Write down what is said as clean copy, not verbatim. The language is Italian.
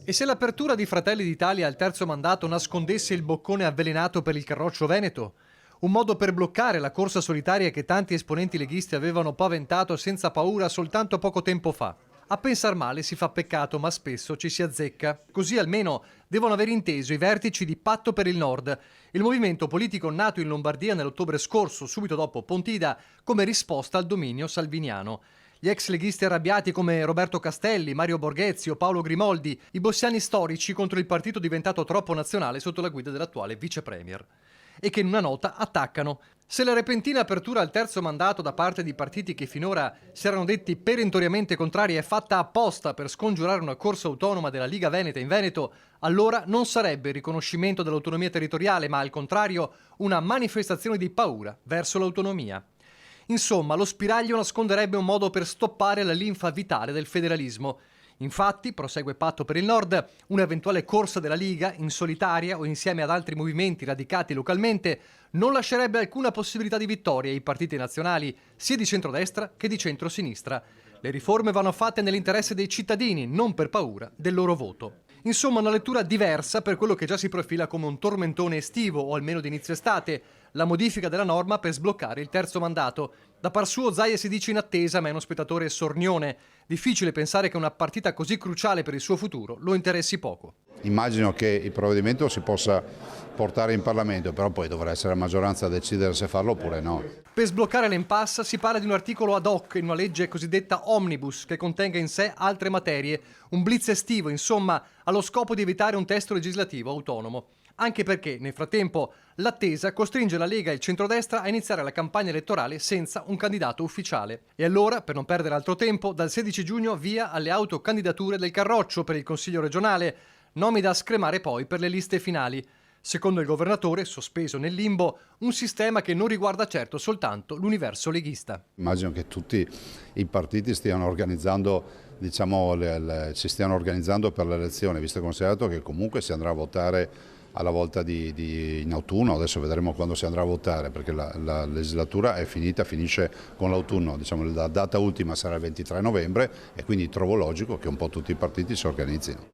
E se l'apertura di Fratelli d'Italia al terzo mandato nascondesse il boccone avvelenato per il Carroccio Veneto? Un modo per bloccare la corsa solitaria che tanti esponenti leghisti avevano paventato senza paura soltanto poco tempo fa. A pensar male si fa peccato, ma spesso ci si azzecca. Così almeno devono aver inteso i vertici di Patto per il Nord, il movimento politico nato in Lombardia nell'ottobre scorso, subito dopo Pontida, come risposta al dominio salviniano. Gli ex leghisti arrabbiati come Roberto Castelli, Mario Borghezio, Paolo Grimoldi, i bossiani storici contro il partito diventato troppo nazionale sotto la guida dell'attuale vice premier. E che in una nota attaccano. Se la repentina apertura al terzo mandato da parte di partiti che finora si erano detti perentoriamente contrari è fatta apposta per scongiurare una corsa autonoma della Liga Veneta in Veneto, allora non sarebbe il riconoscimento dell'autonomia territoriale, ma al contrario una manifestazione di paura verso l'autonomia. Insomma, lo spiraglio nasconderebbe un modo per stoppare la linfa vitale del federalismo. Infatti, prosegue Patto per il Nord, un'eventuale corsa della Liga, in solitaria o insieme ad altri movimenti radicati localmente, non lascerebbe alcuna possibilità di vittoria ai partiti nazionali, sia di centrodestra che di centrosinistra. Le riforme vanno fatte nell'interesse dei cittadini, non per paura del loro voto. Insomma, una lettura diversa per quello che già si profila come un tormentone estivo, o almeno di inizio estate, la modifica della norma per sbloccare il terzo mandato. Da par suo Zaia si dice in attesa, ma è uno spettatore sornione. Difficile pensare che una partita così cruciale per il suo futuro lo interessi poco. Immagino che il provvedimento si possa portare in Parlamento, però poi dovrà essere la maggioranza a decidere se farlo oppure no. Per sbloccare l'impasse si parla di un articolo ad hoc in una legge cosiddetta omnibus che contenga in sé altre materie, un blitz estivo, insomma, allo scopo di evitare un testo legislativo autonomo. Anche perché, nel frattempo, l'attesa costringe la Lega e il centrodestra a iniziare la campagna elettorale senza un candidato ufficiale. E allora, per non perdere altro tempo, dal 16 giugno via alle autocandidature del Carroccio per il Consiglio regionale, nomi da scremare poi per le liste finali. Secondo il governatore, sospeso nel limbo, un sistema che non riguarda certo soltanto l'universo leghista. Immagino che tutti i partiti stiano organizzando, si stiano organizzando per l'elezione, visto e considerato che comunque si andrà a votare alla volta in autunno. Adesso vedremo quando si andrà a votare, perché la legislatura è finita, finisce con l'autunno. La data ultima sarà il 23 novembre e quindi trovo logico che un po' tutti i partiti si organizzino.